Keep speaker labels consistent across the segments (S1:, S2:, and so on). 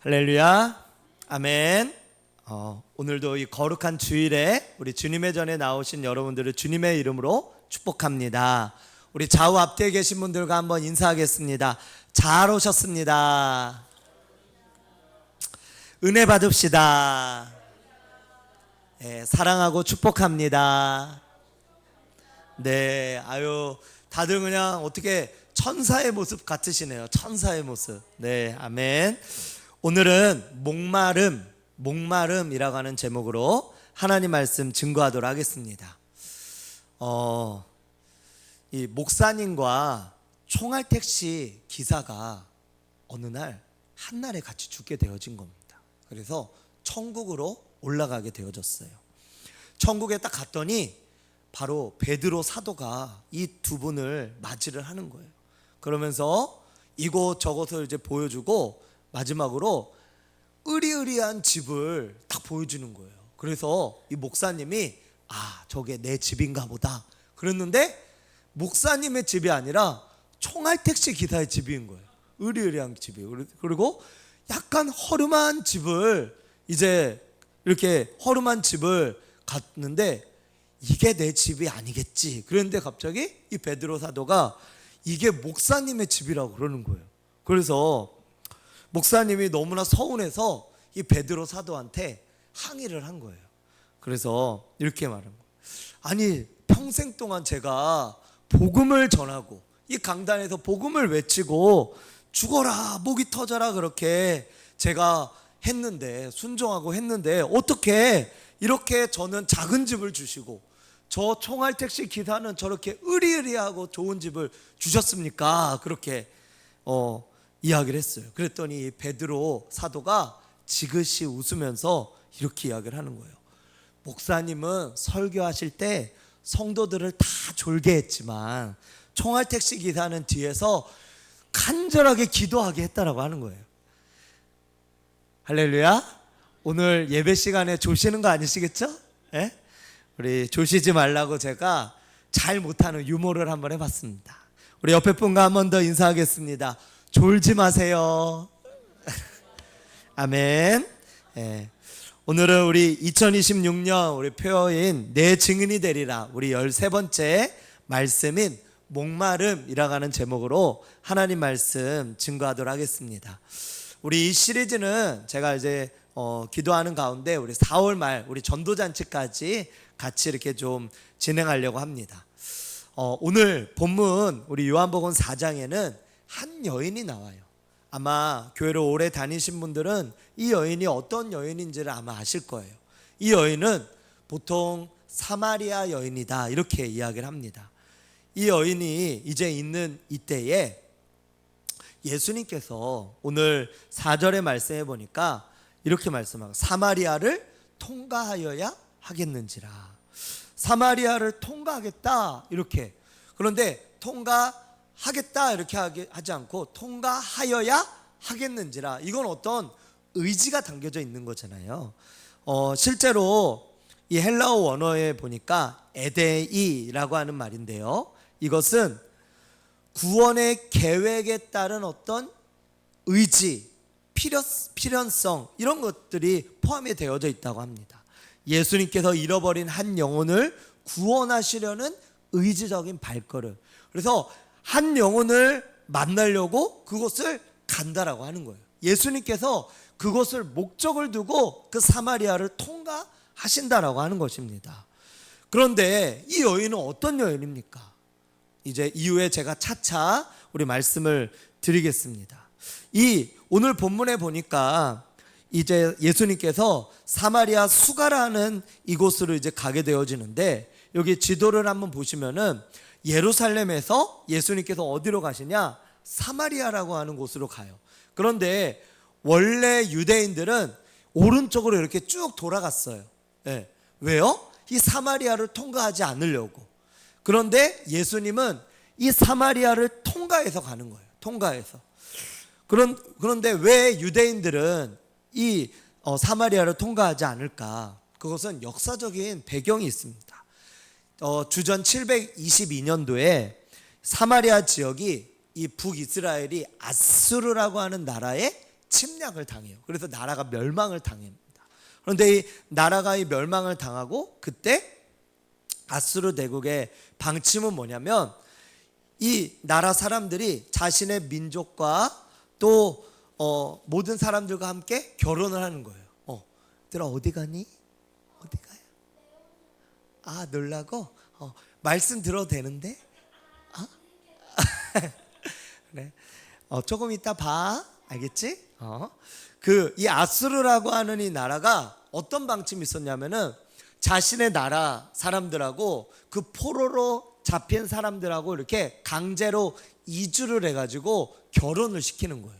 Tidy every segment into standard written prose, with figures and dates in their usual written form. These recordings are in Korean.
S1: 할렐루야, 아멘. 오늘도 이 거룩한 주일에 우리 주님의 전에 나오신 여러분들을 주님의 이름으로 축복합니다. 우리 좌우 앞뒤에 계신 분들과 한번 인사하겠습니다. 잘 오셨습니다. 은혜 받읍시다. 네, 사랑하고 축복합니다. 네, 다들 그냥 어떻게 천사의 모습 같으시네요. 천사의 모습. 네, 아멘. 오늘은 목마름이라고 하는 제목으로 하나님 말씀 증거하도록 하겠습니다. 이 목사님과 총알택시 기사가 어느 날 한날에 같이 죽게 되어진 겁니다. 그래서 천국으로 올라가게 되어졌어요. 천국에 딱 갔더니 바로 베드로 사도가 이 두 분을 맞이를 하는 거예요. 그러면서 이곳저곳을 이제 보여주고 마지막으로 으리으리한 집을 딱 보여주는 거예요. 그래서 이 목사님이 저게 내 집인가 보다 그랬는데 목사님의 집이 아니라 총알택시 기사의 집인 거예요. 으리으리한 집이에요. 그리고 약간 허름한 집을 이렇게 허름한 집을 갔는데 이게 내 집이 아니겠지. 그런데 갑자기 이 베드로 사도가 이게 목사님의 집이라고 그러는 거예요. 그래서 목사님이 너무나 서운해서 이 베드로 사도한테 항의를 한 거예요. 그래서 이렇게 말한 거예요. 아니, 평생 동안 제가 복음을 전하고 이 강단에서 복음을 외치고 죽어라 목이 터져라 그렇게 제가 했는데, 순종하고 했는데 어떻게 이렇게 저는 작은 집을 주시고 저 총알택시 기사는 저렇게 으리으리하고 좋은 집을 주셨습니까? 그렇게 이야기를 했어요. 그랬더니 베드로 사도가 지그시 웃으면서 이렇게 이야기를 하는 거예요. 목사님은 설교하실 때 성도들을 다 졸게 했지만 총알택시 기사는 뒤에서 간절하게 기도하게 했다라고 하는 거예요. 할렐루야. 오늘 예배 시간에 조시는 거 아니시겠죠? 예? 우리 조시지 말라고 제가 잘 못하는 유머를 한번 해봤습니다. 우리 옆에 분과 한 번 더 인사하겠습니다. 졸지 마세요. 아멘. 예. 오늘은 우리 2026년 우리 표어인 내 증인이 되리라 우리 13번째 말씀인 목마름이라고 하는 제목으로 하나님 말씀 증거하도록 하겠습니다. 우리 이 시리즈는 제가 이제 기도하는 가운데 우리 4월 말 우리 전도잔치까지 같이 이렇게 좀 진행하려고 합니다. 오늘 본문 우리 요한복음 4장에는 한 여인이 나와요. 아마 교회를 오래 다니신 분들은 이 여인이 어떤 여인인지를 아마 아실 거예요. 이 여인은 보통 사마리아 여인이다 이렇게 이야기를 합니다. 이 여인이 이제 있는 이때에 예수님께서 오늘 4절의 말씀해 보니까 이렇게 말씀하고 사마리아를 통과하여야 하겠는지라. 사마리아를 통과하겠다 이렇게. 그런데 통과하겠다 이렇게 하지 않고 통과하여야 하겠는지라. 이건 어떤 의지가 담겨져 있는 거잖아요. 실제로 이 헬라어 원어에 보니까 에데이라고 하는 말인데요, 이것은 구원의 계획에 따른 어떤 의지, 필연성 이런 것들이 포함이 되어져 있다고 합니다. 예수님께서 잃어버린 한 영혼을 구원하시려는 의지적인 발걸음. 그래서 한 영혼을 만나려고 그곳을 간다라고 하는 거예요. 예수님께서 그곳을 목적을 두고 그 사마리아를 통과하신다라고 하는 것입니다. 그런데 이 여인은 어떤 여인입니까? 이제 이후에 제가 차차 우리 말씀을 드리겠습니다. 이 오늘 본문에 보니까 이제 예수님께서 사마리아 수가라는 이곳으로 이제 가게 되어지는데, 여기 지도를 한번 보시면은 예루살렘에서 예수님께서 어디로 가시냐? 사마리아라고 하는 곳으로 가요. 그런데 원래 유대인들은 오른쪽으로 이렇게 쭉 돌아갔어요. 네. 왜요? 이 사마리아를 통과하지 않으려고. 그런데 예수님은 이 사마리아를 통과해서 가는 거예요. 통과해서. 그런데 왜 유대인들은 이 사마리아를 통과하지 않을까? 그것은 역사적인 배경이 있습니다. 주전 722년도에 사마리아 지역이 이 북이스라엘이 아수르라고 하는 나라의 침략을 당해요. 그래서 나라가 멸망을 당합니다. 그런데 이 나라가 이 멸망을 당하고 그때 아수르 대국의 방침은 뭐냐면 이 나라 사람들이 자신의 민족과 또 모든 사람들과 함께 결혼을 하는 거예요. 얘들아 어디 가니? 어디 가요? 아 놀라고? 말씀 들어도 되는데? 그래. 조금 이따 봐. 알겠지? 이 아수르라고 하는 이 나라가 어떤 방침이 있었냐면은 자신의 나라 사람들하고 그 포로로 잡힌 사람들하고 이렇게 강제로 이주를 해가지고 결혼을 시키는 거예요.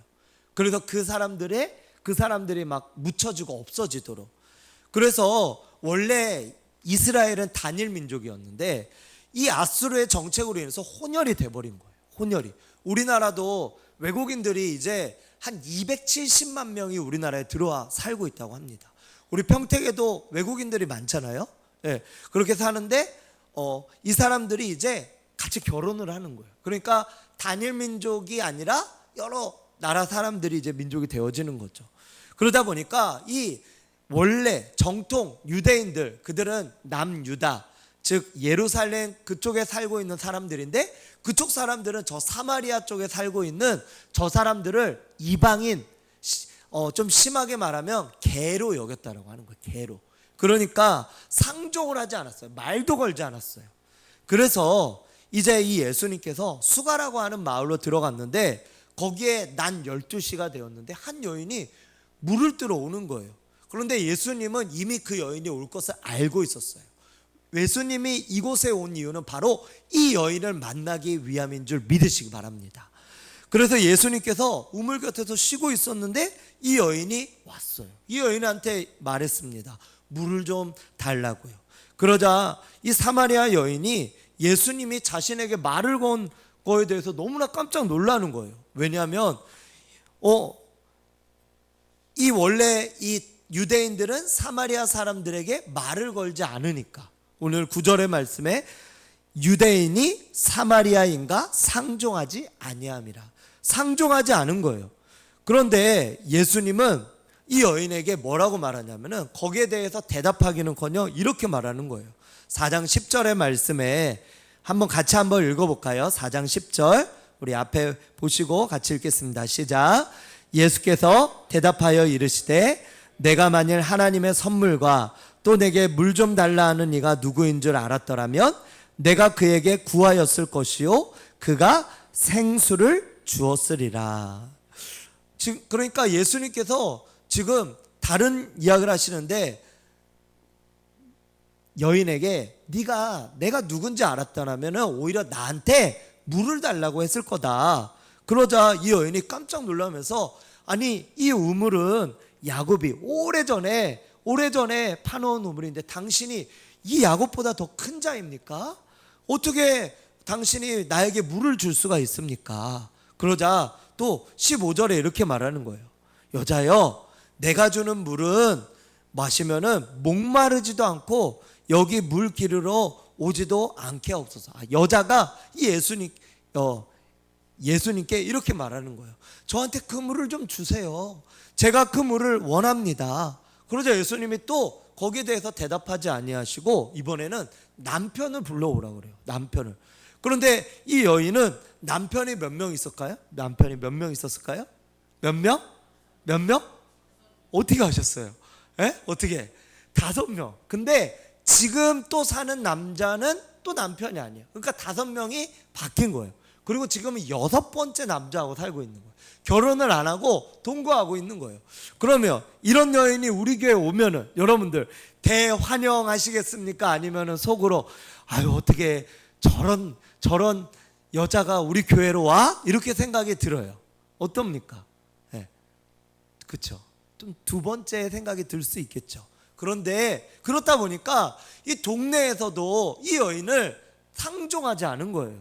S1: 그래서 그 사람들이 막 묻혀지고 없어지도록. 그래서 원래 이스라엘은 단일 민족이었는데 이 아수르의 정책으로 인해서 혼혈이 돼버린 거예요. 혼혈이. 우리나라도 외국인들이 이제 한 270만 명이 우리나라에 들어와 살고 있다고 합니다. 우리 평택에도 외국인들이 많잖아요. 네, 그렇게 사는데 이 사람들이 이제 같이 결혼을 하는 거예요. 그러니까 단일 민족이 아니라 여러 나라 사람들이 이제 민족이 되어지는 거죠. 그러다 보니까 이 원래 정통 유대인들, 그들은 남유다, 즉 예루살렘 그쪽에 살고 있는 사람들인데 그쪽 사람들은 저 사마리아 쪽에 살고 있는 저 사람들을 이방인, 좀 심하게 말하면 개로 여겼다라고 하는 거예요. 개로. 그러니까 상종을 하지 않았어요. 말도 걸지 않았어요. 그래서 이제 이 예수님께서 수가라고 하는 마을로 들어갔는데 거기에 난 12시가 되었는데 한 여인이 물을 뜨러 오는 거예요. 그런데 예수님은 이미 그 여인이 올 것을 알고 있었어요. 예수님이 이곳에 온 이유는 바로 이 여인을 만나기 위함인 줄 믿으시기 바랍니다. 그래서 예수님께서 우물 곁에서 쉬고 있었는데 이 여인이 왔어요. 이 여인한테 말했습니다. 물을 좀 달라고요. 그러자 이 사마리아 여인이 예수님이 자신에게 말을 건 거에 대해서 너무나 깜짝 놀라는 거예요. 왜냐하면 이 원래 이 유대인들은 사마리아 사람들에게 말을 걸지 않으니까 오늘 9절의 말씀에 유대인이 사마리아인과 상종하지 아니함이라. 상종하지 않은 거예요. 그런데 예수님은 이 여인에게 뭐라고 말하냐면은 거기에 대해서 대답하기는커녕 이렇게 말하는 거예요. 4장 10절의 말씀에 같이 한번 읽어볼까요? 4장 10절 우리 앞에 보시고 같이 읽겠습니다. 시작. 예수께서 대답하여 이르시되 내가 만일 하나님의 선물과 또 내게 물 좀 달라 하는 이가 누구인 줄 알았더라면 내가 그에게 구하였을 것이요 그가 생수를 주었으리라. 지금 그러니까 예수님께서 지금 다른 이야기를 하시는데 여인에게 내가 누군지 알았더라면 오히려 나한테 물을 달라고 했을 거다. 그러자 이 여인이 깜짝 놀라면서 아니 이 우물은 야곱이 오래전에 파놓은 우물인데 당신이 이 야곱보다 더 큰 자입니까? 어떻게 당신이 나에게 물을 줄 수가 있습니까? 그러자 또 15절에 이렇게 말하는 거예요. 여자여 내가 주는 물은 마시면은 목마르지도 않고 여기 물 기르러 오지도 않게 없어서. 여자가 이 예수님께 이렇게 말하는 거예요. 저한테 그 물을 좀 주세요. 제가 그 물을 원합니다. 그러자 예수님이 또 거기에 대해서 대답하지 아니하시고 이번에는 남편을 불러오라고 그래요. 남편을. 그런데 이 여인은 남편이 몇 명 있었을까요? 남편이 몇 명 있었을까요? 몇 명? 몇 명? 어떻게 하셨어요? 어떻게? 5명. 근데 지금 또 사는 남자는 또 남편이 아니에요. 그러니까 5명이 바뀐 거예요. 그리고 지금은 6번째 남자하고 살고 있는 거예요. 결혼을 안 하고 동거하고 있는 거예요. 그러면 이런 여인이 우리 교회에 오면은 여러분들 대환영하시겠습니까? 아니면은 속으로 어떻게 저런 여자가 우리 교회로 와? 이렇게 생각이 들어요. 어떻습니까? 그렇죠. 좀 두 번째 생각이 들 수 있겠죠. 그런데 그렇다 보니까 이 동네에서도 이 여인을 상종하지 않은 거예요.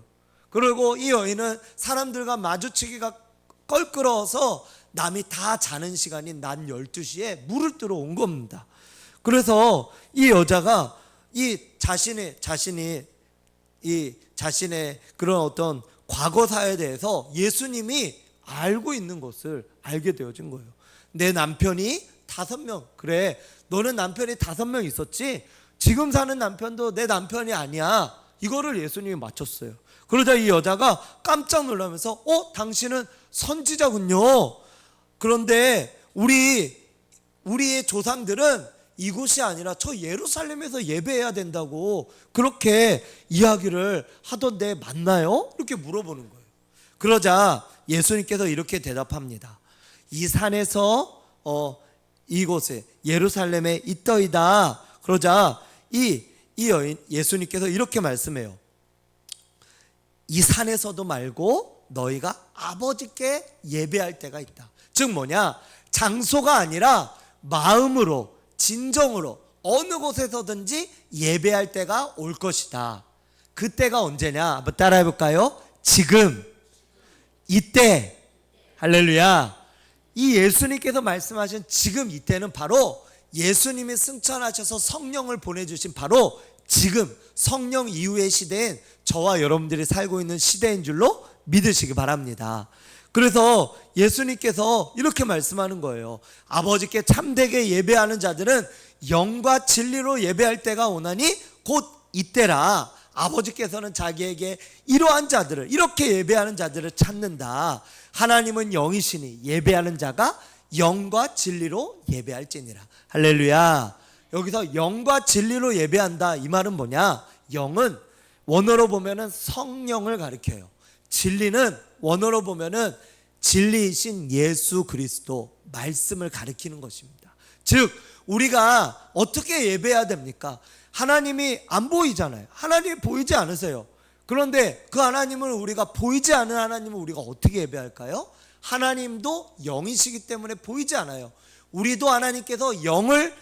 S1: 그리고 이 여인은 사람들과 마주치기가 껄끄러워서 남이 다 자는 시간인 낮 12시에 물을 뜨러 온 겁니다. 그래서 이 여자가 이 자신의 그런 어떤 과거사에 대해서 예수님이 알고 있는 것을 알게 되어진 거예요. 내 남편이 5명. 그래, 너는 남편이 5명 있었지? 지금 사는 남편도 내 남편이 아니야. 이거를 예수님이 맞췄어요. 그러자 이 여자가 깜짝 놀라면서 당신은 선지자군요. 그런데 우리의 조상들은 이곳이 아니라 저 예루살렘에서 예배해야 된다고 그렇게 이야기를 하던데 맞나요? 이렇게 물어보는 거예요. 그러자 예수님께서 이렇게 대답합니다. 이 산에서 이곳에 예루살렘에 있더이다. 그러자 이 여인 예수님께서 이렇게 말씀해요. 이 산에서도 말고 너희가 아버지께 예배할 때가 있다. 즉 뭐냐? 장소가 아니라 마음으로, 진정으로 어느 곳에서든지 예배할 때가 올 것이다. 그때가 언제냐? 한번 따라해 볼까요? 지금, 이때. 할렐루야. 이 예수님께서 말씀하신 지금 이때는 바로 예수님이 승천하셔서 성령을 보내주신 바로 지금 성령 이후의 시대인 저와 여러분들이 살고 있는 시대인 줄로 믿으시기 바랍니다. 그래서 예수님께서 이렇게 말씀하는 거예요. 아버지께 참되게 예배하는 자들은 영과 진리로 예배할 때가 오나니 곧 이때라. 아버지께서는 자기에게 이러한 자들을, 이렇게 예배하는 자들을 찾는다. 하나님은 영이시니 예배하는 자가 영과 진리로 예배할지니라. 할렐루야. 여기서 영과 진리로 예배한다, 이 말은 뭐냐? 영은 원어로 보면은 성령을 가리켜요. 진리는 원어로 보면은 진리이신 예수 그리스도 말씀을 가리키는 것입니다. 즉 우리가 어떻게 예배해야 됩니까? 하나님이 안 보이잖아요. 하나님이 보이지 않으세요. 그런데 그 하나님을, 우리가 보이지 않는 하나님을 우리가 어떻게 예배할까요? 하나님도 영이시기 때문에 보이지 않아요. 우리도 하나님께서 영을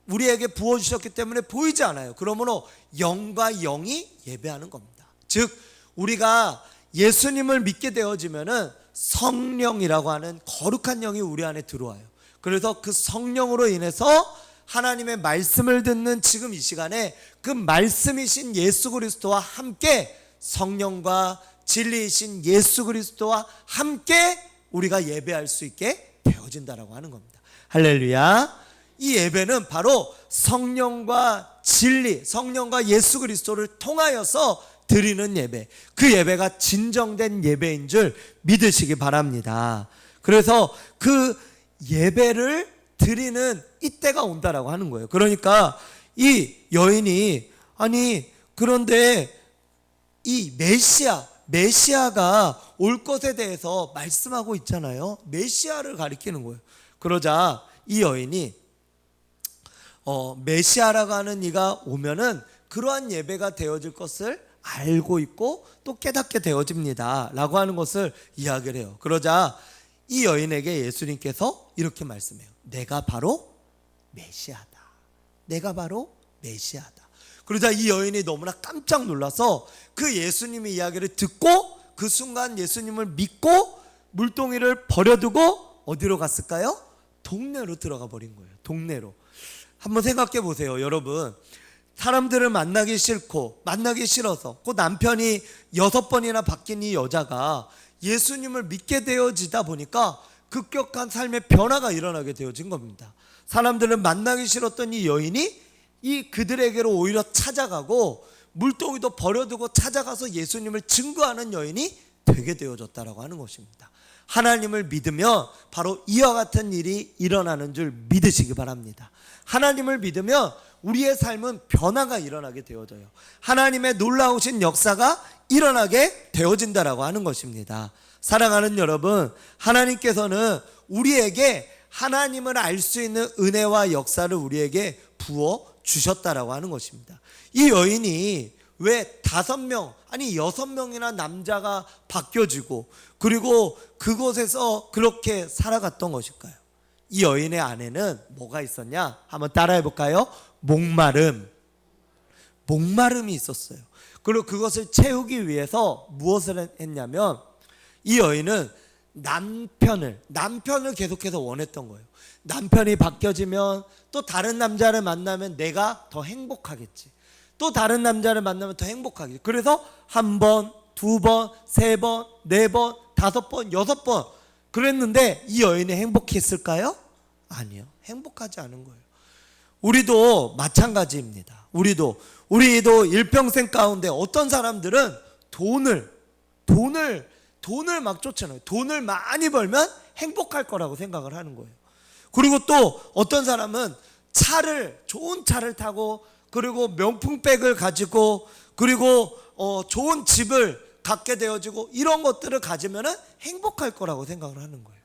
S1: 우리에게 부어주셨기 때문에 보이지 않아요. 그러므로 영과 영이 예배하는 겁니다. 즉 우리가 예수님을 믿게 되어지면은 성령이라고 하는 거룩한 영이 우리 안에 들어와요. 그래서 그 성령으로 인해서 하나님의 말씀을 듣는 지금 이 시간에 그 말씀이신 예수 그리스도와 함께, 성령과 진리이신 예수 그리스도와 함께 우리가 예배할 수 있게 되어진다라고 하는 겁니다. 할렐루야. 이 예배는 바로 성령과 진리, 성령과 예수 그리스도를 통하여서 드리는 예배, 그 예배가 진정된 예배인 줄 믿으시기 바랍니다. 그래서 그 예배를 드리는 이때가 온다라고 하는 거예요. 그러니까 이 여인이, 아니 그런데 이 메시아가 올 것에 대해서 말씀하고 있잖아요. 메시아를 가리키는 거예요. 그러자 이 여인이 메시아라고 하는 이가 오면은 그러한 예배가 되어질 것을 알고 있고 또 깨닫게 되어집니다 라고 하는 것을 이야기를 해요. 그러자 이 여인에게 예수님께서 이렇게 말씀해요. 내가 바로 메시아다. 내가 바로 메시아다. 그러자 이 여인이 너무나 깜짝 놀라서 그 예수님의 이야기를 듣고 그 순간 예수님을 믿고 물동이를 버려두고 어디로 갔을까요? 동네로 들어가 버린 거예요. 동네로. 한번 생각해 보세요. 여러분, 사람들을 만나기 싫고 만나기 싫어서 그 남편이 6번이나 바뀐 이 여자가 예수님을 믿게 되어지다 보니까 급격한 삶의 변화가 일어나게 되어진 겁니다. 사람들은 만나기 싫었던 이 여인이 그들에게로 오히려 찾아가고 물동이도 버려두고 찾아가서 예수님을 증거하는 여인이 되게 되어졌다라고 하는 것입니다. 하나님을 믿으면 바로 이와 같은 일이 일어나는 줄 믿으시기 바랍니다. 하나님을 믿으면 우리의 삶은 변화가 일어나게 되어져요. 하나님의 놀라우신 역사가 일어나게 되어진다라고 하는 것입니다. 사랑하는 여러분, 하나님께서는 우리에게 하나님을 알 수 있는 은혜와 역사를 우리에게 부어 주셨다라고 하는 것입니다. 이 여인이 왜 5명, 아니 6명이나 남자가 바뀌어지고 그리고 그곳에서 그렇게 살아갔던 것일까요? 이 여인의 안에는 뭐가 있었냐? 한번 따라해 볼까요? 목마름이 있었어요. 그리고 그것을 채우기 위해서 무엇을 했냐면 이 여인은 남편을 계속해서 원했던 거예요. 남편이 바뀌어지면 또 다른 남자를 만나면 내가 더 행복하겠지. 또 다른 남자를 만나면 더 행복하겠지. 그래서 1번, 2번, 3번, 4번, 5번, 6번 그랬는데 이 여인이 행복했을까요? 아니요. 행복하지 않은 거예요. 우리도 마찬가지입니다. 우리도 일평생 가운데 어떤 사람들은 돈을 막 쫓아내요. 돈을 많이 벌면 행복할 거라고 생각을 하는 거예요. 그리고 또 어떤 사람은 좋은 차를 타고, 그리고 명품백을 가지고, 그리고 좋은 집을 갖게 되어지고, 이런 것들을 가지면 행복할 거라고 생각을 하는 거예요.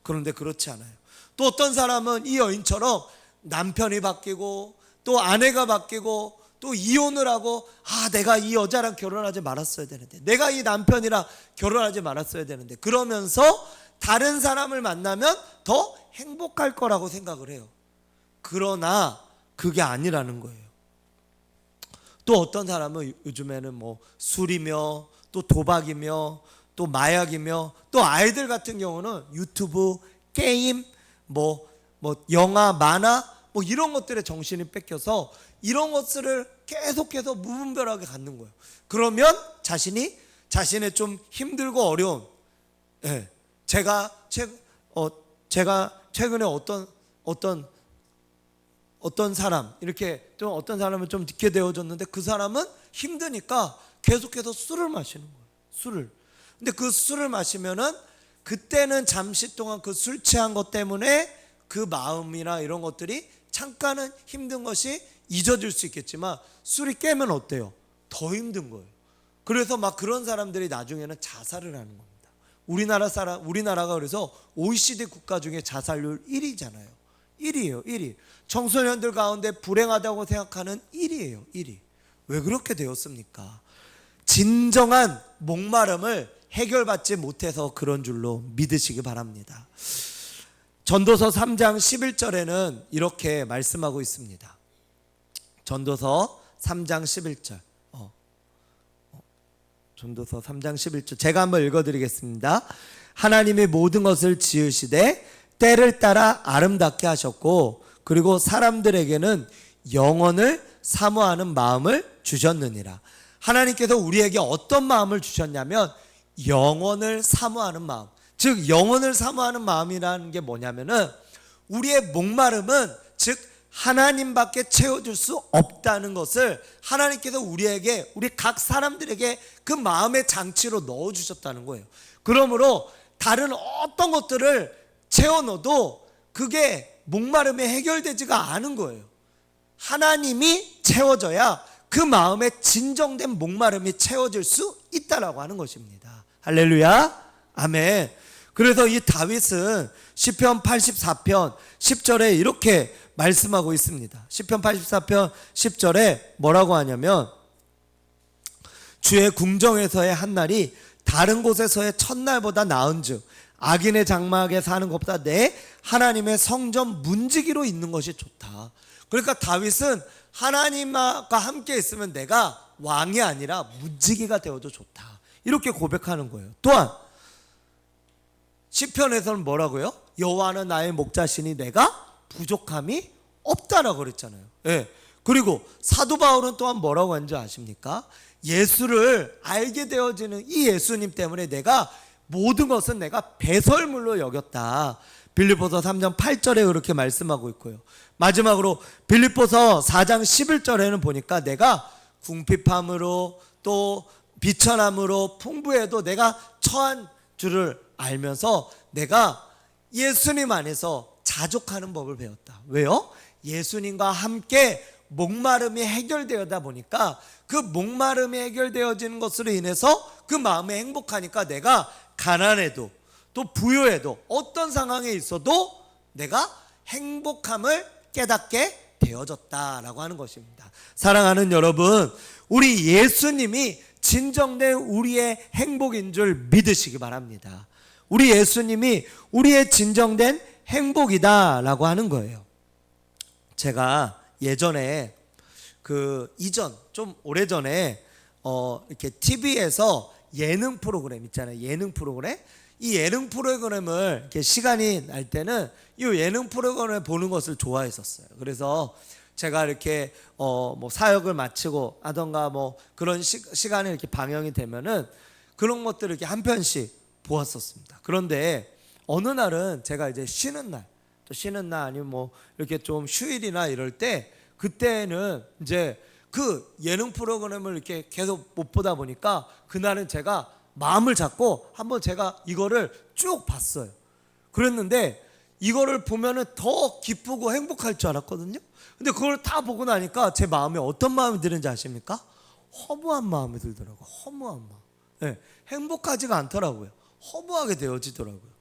S1: 그런데 그렇지 않아요. 또 어떤 사람은 이 여인처럼 남편이 바뀌고, 또 아내가 바뀌고, 또 이혼을 하고, 내가 이 여자랑 결혼하지 말았어야 되는데, 내가 이 남편이랑 결혼하지 말았어야 되는데, 그러면서 다른 사람을 만나면 더 행복할 거라고 생각을 해요. 그러나 그게 아니라는 거예요. 또 어떤 사람은 요즘에는 뭐 술이며, 또 도박이며, 또 마약이며, 또 아이들 같은 경우는 유튜브, 게임, 뭐 영화, 만화, 뭐 이런 것들에 정신이 뺏겨서 이런 것들을 계속해서 무분별하게 갖는 거예요. 그러면 자신의 좀 힘들고 어려운, 제가 최근에 어떤 사람, 이렇게 좀 어떤 사람을 좀 듣게 되어졌는데, 그 사람은 힘드니까 계속해서 술을 마시는 거예요. 술을. 근데 그 술을 마시면은 그때는 잠시 동안 그 술 취한 것 때문에 그 마음이나 이런 것들이 잠깐은 힘든 것이 잊어질 수 있겠지만, 술이 깨면 어때요? 더 힘든 거예요. 그래서 막 그런 사람들이 나중에는 자살을 하는 겁니다. 우리나라가 그래서 OECD 국가 중에 자살률 1위잖아요. 1위예요, 1위. 청소년들 가운데 불행하다고 생각하는 1위예요, 1위. 왜 그렇게 되었습니까? 진정한 목마름을 해결받지 못해서 그런 줄로 믿으시기 바랍니다. 전도서 3장 11절에는 이렇게 말씀하고 있습니다. 전도서 3장 11절. 전도서 3장 11절. 제가 한번 읽어드리겠습니다. 하나님이 모든 것을 지으시되 때를 따라 아름답게 하셨고, 그리고 사람들에게는 영원을 사모하는 마음을 주셨느니라. 하나님께서 우리에게 어떤 마음을 주셨냐면 영원을 사모하는 마음. 즉 영원을 사모하는 마음이라는 게 뭐냐면은, 우리의 목마름은 즉 하나님밖에 채워줄 수 없다는 것을 하나님께서 우리 각 사람들에게 그 마음의 장치로 넣어주셨다는 거예요. 그러므로 다른 어떤 것들을 채워 넣어도 그게 목마름이 해결되지가 않은 거예요. 하나님이 채워져야 그 마음의 진정된 목마름이 채워질 수 있다라고 하는 것입니다. 할렐루야, 아멘. 그래서 이 다윗은 시편 84편 10절에 이렇게 말씀하고 있습니다. 시편 84편 10절에 뭐라고 하냐면, 주의 궁정에서의 한날이 다른 곳에서의 첫날보다 나은즉 악인의 장막에 사는 것보다 내 하나님의 성전 문지기로 있는 것이 좋다. 그러니까 다윗은 하나님과 함께 있으면 내가 왕이 아니라 문지기가 되어도 좋다, 이렇게 고백하는 거예요. 또한 시편에서는 뭐라고요? 여호와는 나의 목자시니 내가 부족함이 없다라고 그랬잖아요. 그리고 사도 바울은 또한 뭐라고 하는지 아십니까? 예수를 알게 되어지는 이 예수님 때문에 내가 모든 것은 내가 배설물로 여겼다. 빌립보서 3장 8절에 그렇게 말씀하고 있고요. 마지막으로 빌립보서 4장 11절에는 보니까 내가 궁핍함으로 또 비천함으로 풍부해도 내가 처한 줄을 알면서 내가 예수님 안에서 자족하는 법을 배웠다. 왜요? 예수님과 함께 목마름이 해결되다 보니까 그 목마름이 해결되어지는 것으로 인해서 그 마음에 행복하니까 내가 가난해도 또 부유해도 어떤 상황에 있어도 내가 행복함을 깨닫게 되어졌다라고 하는 것입니다. 사랑하는 여러분, 우리 예수님이 진정된 우리의 행복인 줄 믿으시기 바랍니다. 우리 예수님이 우리의 진정된 행복이다라고 하는 거예요. 제가 예전에 좀 오래전에 이렇게 TV에서 예능 프로그램 있잖아요. 예능 프로그램. 이 예능 프로그램을 이렇게 시간이 날 때는 이 예능 프로그램을 보는 것을 좋아했었어요. 그래서 제가 이렇게 뭐 사역을 마치고 하던가 뭐 그런 시간이 이렇게 방영이 되면은 그런 것들을 이렇게 한 편씩 보았었습니다. 그런데 어느 날은 제가 이제 쉬는 날, 또 쉬는 날 아니면 뭐 이렇게 좀 휴일이나 이럴 때 그때는 이제 그 예능 프로그램을 이렇게 계속 못 보다 보니까 그날은 제가 마음을 잡고 한번 제가 이거를 쭉 봤어요. 그랬는데 이거를 보면은 더 기쁘고 행복할 줄 알았거든요. 근데 그걸 다 보고 나니까 제 마음에 어떤 마음이 드는지 아십니까? 허무한 마음이 들더라고요. 허무한 마음. 네, 행복하지가 않더라고요. 허무하게 되어지더라고요.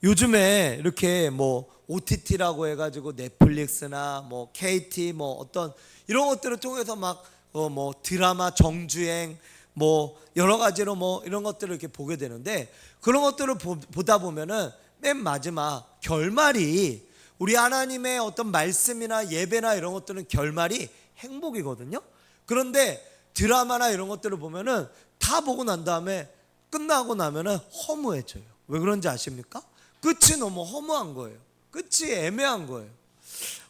S1: 요즘에 이렇게 뭐 OTT라고 해가지고 넷플릭스나 뭐 KT 뭐 어떤 이런 것들을 통해서 막 뭐 드라마 정주행 뭐 여러 가지로 뭐 이런 것들을 이렇게 보게 되는데 그런 것들을 보다 보면은 맨 마지막 결말이 우리 하나님의 어떤 말씀이나 예배나 이런 것들은 결말이 행복이거든요. 그런데 드라마나 이런 것들을 보면은 다 보고 난 다음에 끝나고 나면은 허무해져요. 왜 그런지 아십니까? 끝이 너무 허무한 거예요. 끝이 애매한 거예요.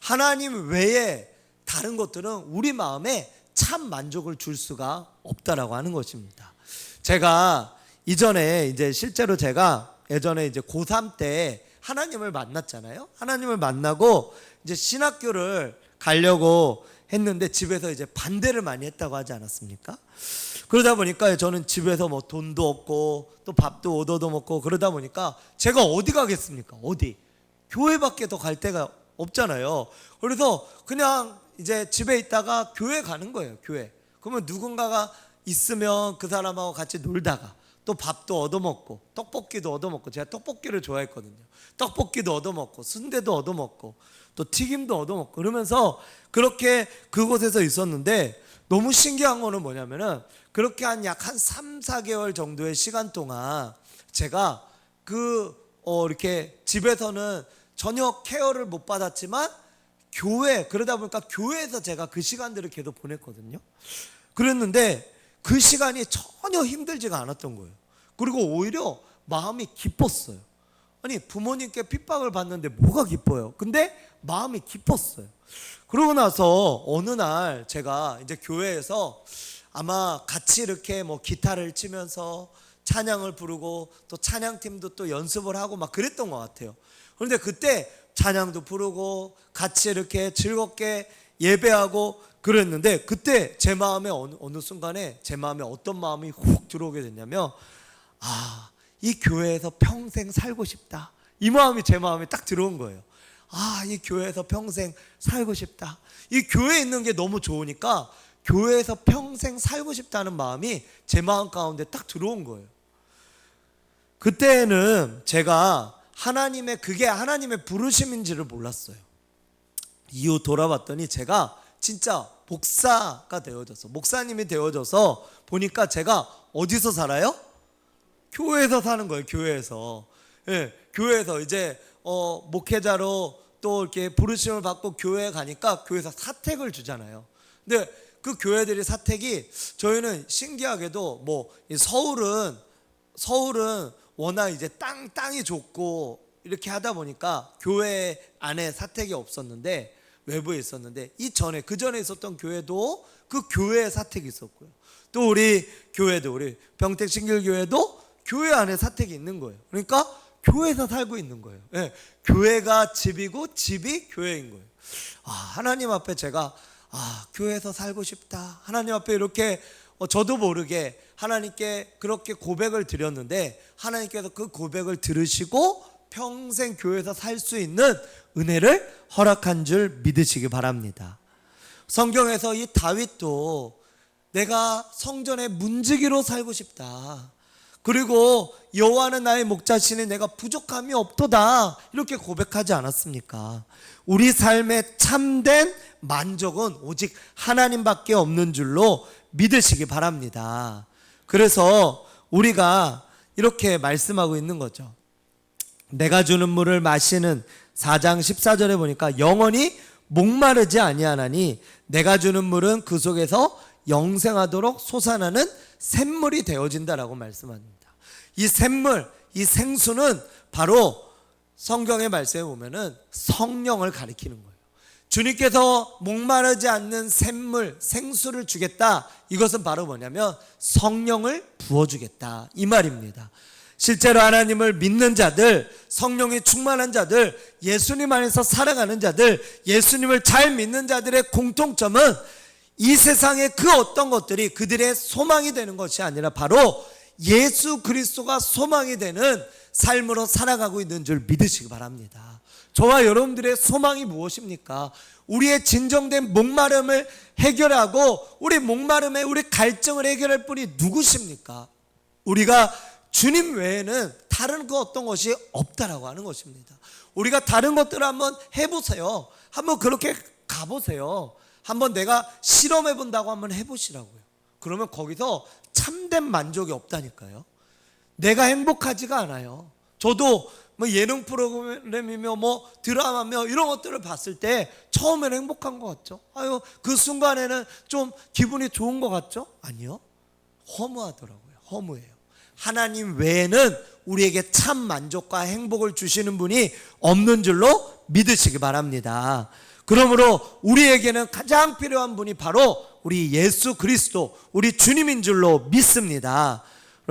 S1: 하나님 외에 다른 것들은 우리 마음에 참 만족을 줄 수가 없다라고 하는 것입니다. 제가 이전에 이제 실제로 제가 예전에 이제 고3 때 하나님을 만났잖아요. 하나님을 만나고 이제 신학교를 가려고 했는데 집에서 이제 반대를 많이 했다고 하지 않았습니까? 그러다 보니까 저는 집에서 뭐 돈도 없고 또 밥도 얻어도 먹고 그러다 보니까 제가 어디 가겠습니까? 어디? 교회밖에 더 갈 데가 없잖아요. 그래서 그냥 이제 집에 있다가 교회 가는 거예요. 교회. 그러면 누군가가 있으면 그 사람하고 같이 놀다가 또 밥도 얻어먹고 떡볶이도 얻어먹고 제가 떡볶이를 좋아했거든요. 떡볶이도 얻어먹고 순대도 얻어먹고 또 튀김도 얻어먹고 그러면서 그렇게 그곳에서 있었는데 너무 신기한 거는 뭐냐면은 그렇게 한 약 한 3, 4개월 정도의 시간 동안 제가 이렇게 집에서는 전혀 케어를 못 받았지만 그러다 보니까 교회에서 제가 그 시간들을 계속 보냈거든요. 그랬는데 그 시간이 전혀 힘들지가 않았던 거예요. 그리고 오히려 마음이 기뻤어요. 아니 부모님께 핍박을 받는데 뭐가 기뻐요? 근데 마음이 기뻤어요. 그러고 나서 어느 날 제가 이제 교회에서 아마 같이 이렇게 뭐 기타를 치면서 찬양을 부르고 또 찬양팀도 또 연습을 하고 막 그랬던 것 같아요. 그런데 그때 찬양도 부르고 같이 이렇게 즐겁게 예배하고 그랬는데 그때 제 마음에 어느 순간에 제 마음에 어떤 마음이 훅 들어오게 됐냐면 이 교회에서 평생 살고 싶다. 이 마음이 제 마음에 딱 들어온 거예요. 이 교회에서 평생 살고 싶다. 이 교회에 있는 게 너무 좋으니까 교회에서 평생 살고 싶다는 마음이 제 마음 가운데 딱 들어온 거예요. 그때는 제가 그게 하나님의 부르심인지를 몰랐어요. 이후 돌아봤더니 제가 진짜 목사님이 되어져서 보니까 제가 어디서 살아요? 교회에서 사는 거예요. 교회에서. 예, 교회에서 이제 목회자로 또 이렇게 부르심을 받고 교회에 가니까 교회에서 사택을 주잖아요. 근데 그 교회들이 사택이 저희는 신기하게도 뭐 서울은 워낙 이제 땅이 좁고 이렇게 하다 보니까 교회 안에 사택이 없었는데 외부에 있었는데 그 전에 있었던 교회도 그 교회에 사택이 있었고요. 또 우리 교회도 우리 병택 신길교회도 교회 안에 사택이 있는 거예요. 그러니까 교회에서 살고 있는 거예요. 네, 교회가 집이고 집이 교회인 거예요. 하나님 앞에 제가 교회에서 살고 싶다. 하나님 앞에 이렇게 저도 모르게 하나님께 그렇게 고백을 드렸는데 하나님께서 그 고백을 들으시고 평생 교회에서 살 수 있는 은혜를 허락한 줄 믿으시기 바랍니다. 성경에서 이 다윗도 내가 성전의 문지기로 살고 싶다. 그리고 여호와는 나의 목자시니 내가 부족함이 없도다. 이렇게 고백하지 않았습니까? 우리 삶의 참된 만족은 오직 하나님밖에 없는 줄로 믿으시기 바랍니다. 그래서 우리가 이렇게 말씀하고 있는 거죠. 내가 주는 물을 마시는 4장 14절에 보니까 영원히 목마르지 아니하나니 내가 주는 물은 그 속에서 영생하도록 솟아나는 샘물이 되어진다라고 말씀합니다. 이 샘물, 이 생수는 바로 성경의 말씀에 보면은 성령을 가리키는 거예요. 주님께서 목마르지 않는 샘물, 생수를 주겠다. 이것은 바로 뭐냐면 성령을 부어주겠다 이 말입니다. 실제로 하나님을 믿는 자들, 성령이 충만한 자들, 예수님 안에서 살아가는 자들, 예수님을 잘 믿는 자들의 공통점은 이 세상의 그 어떤 것들이 그들의 소망이 되는 것이 아니라 바로 예수 그리스도가 소망이 되는 삶으로 살아가고 있는 줄 믿으시기 바랍니다. 저와 여러분들의 소망이 무엇입니까? 우리의 진정된 목마름을 해결하고 우리 목마름에 우리 갈증을 해결할 분이 누구십니까? 우리가 주님 외에는 다른 그 어떤 것이 없다라고 하는 것입니다. 우리가 다른 것들을 한번 해보세요. 한번 그렇게 가보세요. 한번 내가 실험해 본다고 한번 해보시라고요. 그러면 거기서 참된 만족이 없다니까요. 내가 행복하지가 않아요. 저도 뭐 예능 프로그램이며 뭐 드라마며 이런 것들을 봤을 때 처음에는 행복한 것 같죠. 아유, 그 순간에는 좀 기분이 좋은 것 같죠? 아니요. 허무하더라고요. 허무해요. 하나님 외에는 우리에게 참 만족과 행복을 주시는 분이 없는 줄로 믿으시기 바랍니다. 그러므로 우리에게는 가장 필요한 분이 바로 우리 예수 그리스도, 우리 주님인 줄로 믿습니다.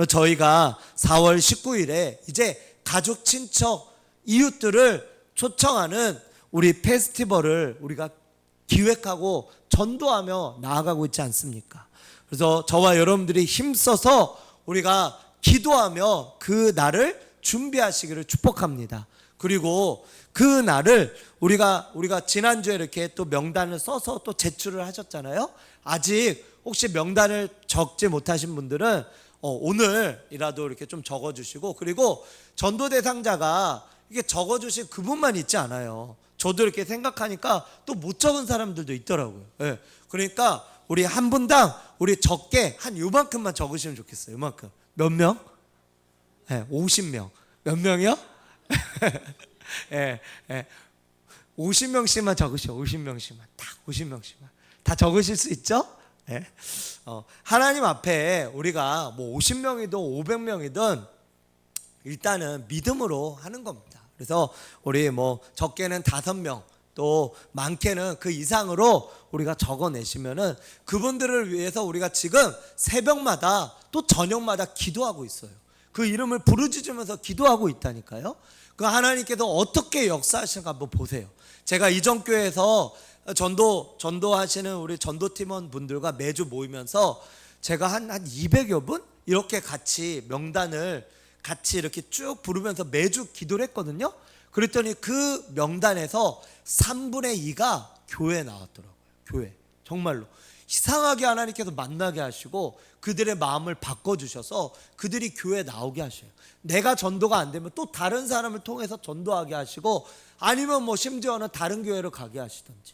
S1: 저희가 4월 19일에 이제 가족, 친척, 이웃들을 초청하는 우리 페스티벌을 우리가 기획하고 전도하며 나아가고 있지 않습니까? 그래서 저와 여러분들이 힘써서 우리가 기도하며 그 날을 준비하시기를 축복합니다. 그리고 그 날을 우리가 지난주에 이렇게 또 명단을 써서 또 제출을 하셨잖아요. 아직 혹시 명단을 적지 못하신 분들은 오늘이라도 이렇게 좀 적어주시고, 그리고 전도 대상자가 이게 적어주신 그분만 있지 않아요. 저도 이렇게 생각하니까 또 못 적은 사람들도 있더라고요. 네. 그러니까 우리 한 분당 우리 적게 한 요만큼만 적으시면 좋겠어요. 요만큼. 몇 명? 네, 50명. 몇 명이요? 네, 네. 50명씩만 적으시오. 50명씩만. 딱 50명씩만. 다 적으실 수 있죠? 네. 하나님 앞에 우리가 뭐 50명이든 500명이든 일단은 믿음으로 하는 겁니다. 그래서 우리 뭐 적게는 5명, 또 많게는 그 이상으로 우리가 적어내시면은 그분들을 위해서 우리가 지금 새벽마다 또 저녁마다 기도하고 있어요. 그 이름을 부르짖으면서 기도하고 있다니까요. 그 하나님께서 어떻게 역사하시는가 한번 보세요. 제가 이전 교회에서 전도하시는 우리 전도팀원 분들과 매주 모이면서 제가 한 200여 분 이렇게 같이 명단을 같이 이렇게 쭉 부르면서 매주 기도를 했거든요. 그랬더니 그 명단에서 3분의 2가 교회에 나왔더라고요. 교회. 정말로 이상하게 하나님께서 만나게 하시고 그들의 마음을 바꿔주셔서 그들이 교회에 나오게 하셔요. 내가 전도가 안 되면 또 다른 사람을 통해서 전도하게 하시고, 아니면 뭐 심지어는 다른 교회로 가게 하시든지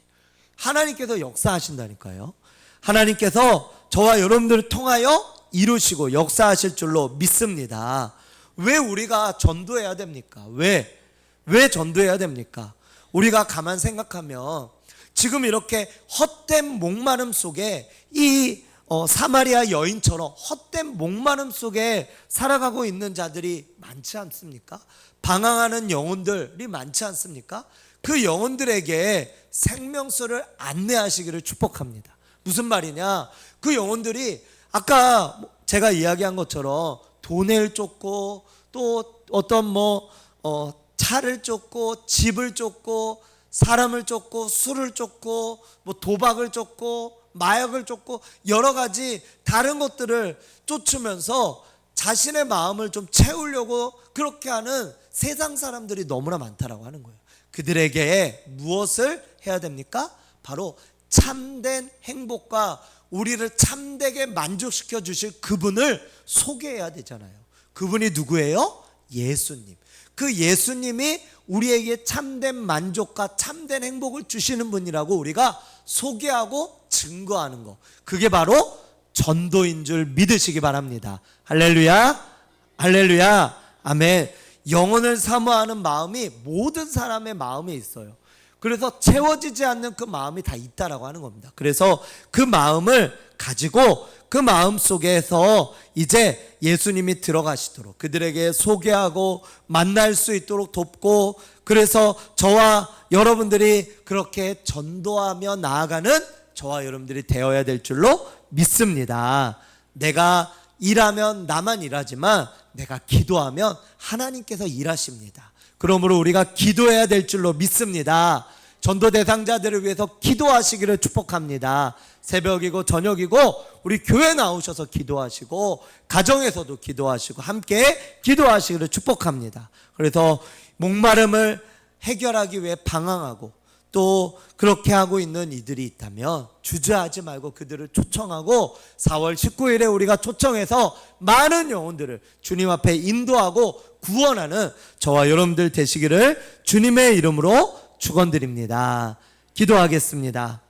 S1: 하나님께서 역사하신다니까요. 하나님께서 저와 여러분들을 통하여 이루시고 역사하실 줄로 믿습니다. 왜 우리가 전도해야 됩니까? 왜 전도해야 됩니까? 우리가 가만 생각하면 지금 이렇게 헛된 목마름 속에 이 사마리아 여인처럼 헛된 목마름 속에 살아가고 있는 자들이 많지 않습니까? 방황하는 영혼들이 많지 않습니까? 그 영혼들에게 생명수를 안내하시기를 축복합니다. 무슨 말이냐? 그 영혼들이 아까 제가 이야기한 것처럼 돈을 쫓고 또 어떤 차를 쫓고 집을 쫓고 사람을 쫓고 술을 쫓고 도박을 쫓고 마약을 쫓고 여러 가지 다른 것들을 쫓으면서 자신의 마음을 좀 채우려고 그렇게 하는 세상 사람들이 너무나 많다라고 하는 거예요. 그들에게 무엇을 해야 됩니까? 바로 참된 행복과 우리를 참되게 만족시켜 주실 그분을 소개해야 되잖아요. 그분이 누구예요? 예수님. 그 예수님이 우리에게 참된 만족과 참된 행복을 주시는 분이라고 우리가 소개하고 증거하는 거, 그게 바로 전도인 줄 믿으시기 바랍니다. 할렐루야, 할렐루야, 아멘. 영혼을 사모하는 마음이 모든 사람의 마음에 있어요. 그래서 채워지지 않는 그 마음이 다 있다라고 하는 겁니다. 그래서 그 마음을 가지고 그 마음 속에서 이제 예수님이 들어가시도록 그들에게 소개하고 만날 수 있도록 돕고, 그래서 저와 여러분들이 그렇게 전도하며 나아가는 저와 여러분들이 되어야 될 줄로 믿습니다. 내가 일하면 나만 일하지만 내가 기도하면 하나님께서 일하십니다. 그러므로 우리가 기도해야 될 줄로 믿습니다. 전도 대상자들을 위해서 기도하시기를 축복합니다. 새벽이고 저녁이고 우리 교회 나오셔서 기도하시고 가정에서도 기도하시고 함께 기도하시기를 축복합니다. 그래서 목마름을 해결하기 위해 방황하고 또 그렇게 하고 있는 이들이 있다면 주저하지 말고 그들을 초청하고 4월 19일에 우리가 초청해서 많은 영혼들을 주님 앞에 인도하고 구원하는 저와 여러분들 되시기를 주님의 이름으로 축원드립니다. 기도하겠습니다.